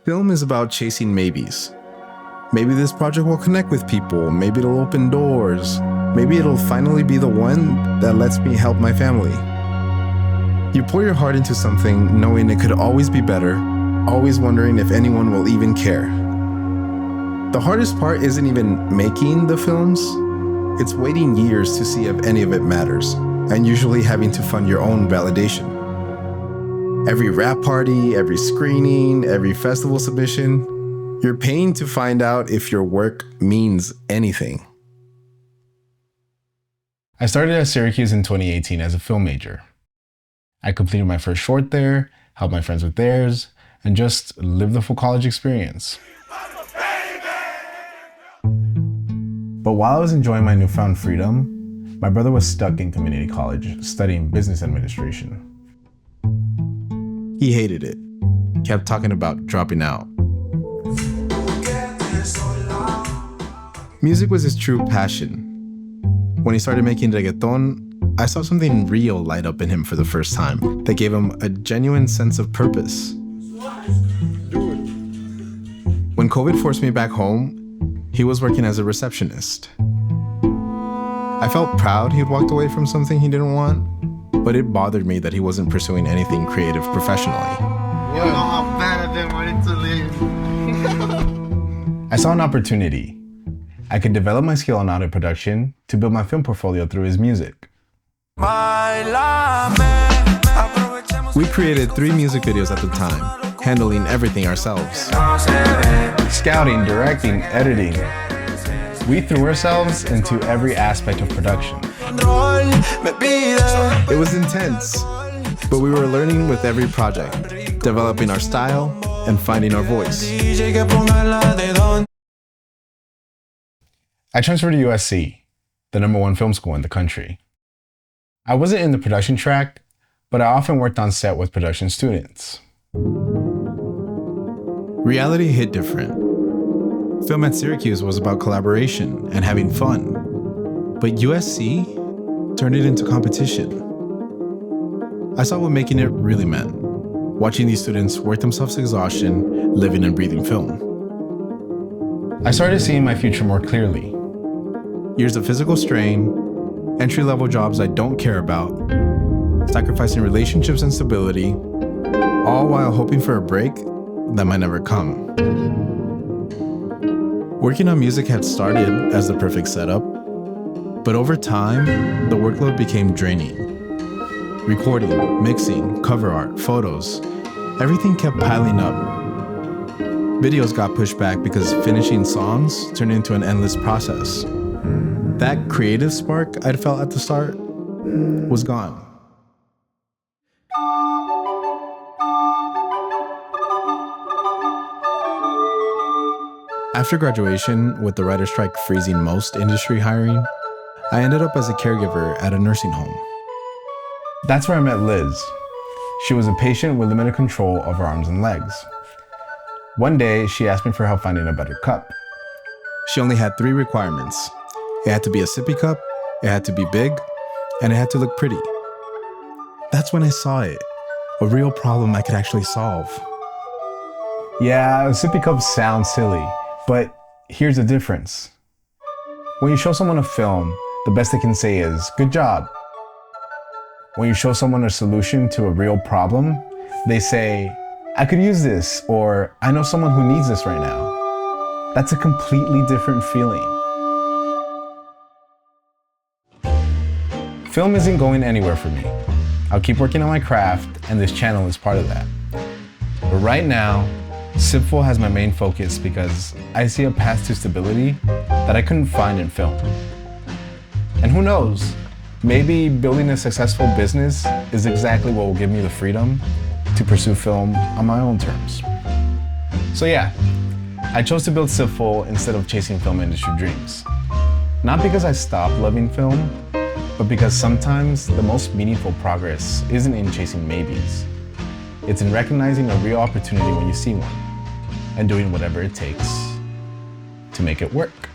Film is about chasing maybes. Maybe this project will connect with people. Maybe it'll open doors. Maybe it'll finally be the one that lets me help my family. You pour your heart into something knowing it could always be better, always wondering if anyone will even care. The hardest part isn't even making the films, it's waiting years to see if any of it matters, and usually having to fund your own validation. Every rap party, every screening, every festival submission, you're paying to find out if your work means anything. I started at Syracuse in 2018 as a film major. I completed my first short there, helped my friends with theirs, and just lived the full college experience. But while I was enjoying my newfound freedom, my brother was stuck in community college studying business administration. He hated it, kept talking about dropping out. Music was his true passion. When he started making reggaeton, I saw something real light up in him for the first time that gave him a genuine sense of purpose. When COVID forced me back home, he was working as a receptionist. I felt proud he'd walked away from something he didn't want, but it bothered me that he wasn't pursuing anything creative professionally. You know how bad I've been wanting to leave. I saw an opportunity. I could develop my skill on audio production to build my film portfolio through his music. We created 3 music videos at the time, handling everything ourselves. Scouting, directing, editing. We threw ourselves into every aspect of production. It was intense, but we were learning with every project, developing our style and finding our voice. I transferred to USC, the #1 film school in the country. I wasn't in the production track, but I often worked on set with production students. Reality hit different. Film at Syracuse was about collaboration and having fun, but USC turned it into competition. I saw what making it really meant, watching these students work themselves to exhaustion, living and breathing film. I started seeing my future more clearly. Years of physical strain, entry-level jobs I don't care about, sacrificing relationships and stability, all while hoping for a break that might never come. Working on music had started as the perfect setup, but over time, the workload became draining. Recording, mixing, cover art, photos, everything kept piling up. Videos got pushed back because finishing songs turned into an endless process. That creative spark I'd felt at the start was gone. After graduation, with the writer's strike freezing most industry hiring, I ended up as a caregiver at a nursing home. That's where I met Liz. She was a patient with limited control of her arms and legs. One day, she asked me for help finding a better cup. She only had 3 requirements. It had to be a sippy cup, it had to be big, and it had to look pretty. That's when I saw it, a real problem I could actually solve. Yeah, a sippy cup sounds silly, but here's the difference. When you show someone a film, the best they can say is, "Good job." When you show someone a solution to a real problem, they say, "I could use this," or "I know someone who needs this right now." That's a completely different feeling. Film isn't going anywhere for me. I'll keep working on my craft, and this channel is part of that. But right now, Sipful has my main focus because I see a path to stability that I couldn't find in film. And who knows, maybe building a successful business is exactly what will give me the freedom to pursue film on my own terms. So yeah, I chose to build Sipful instead of chasing film industry dreams. Not because I stopped loving film, but because sometimes the most meaningful progress isn't in chasing maybes. It's in recognizing a real opportunity when you see one, and doing whatever it takes to make it work.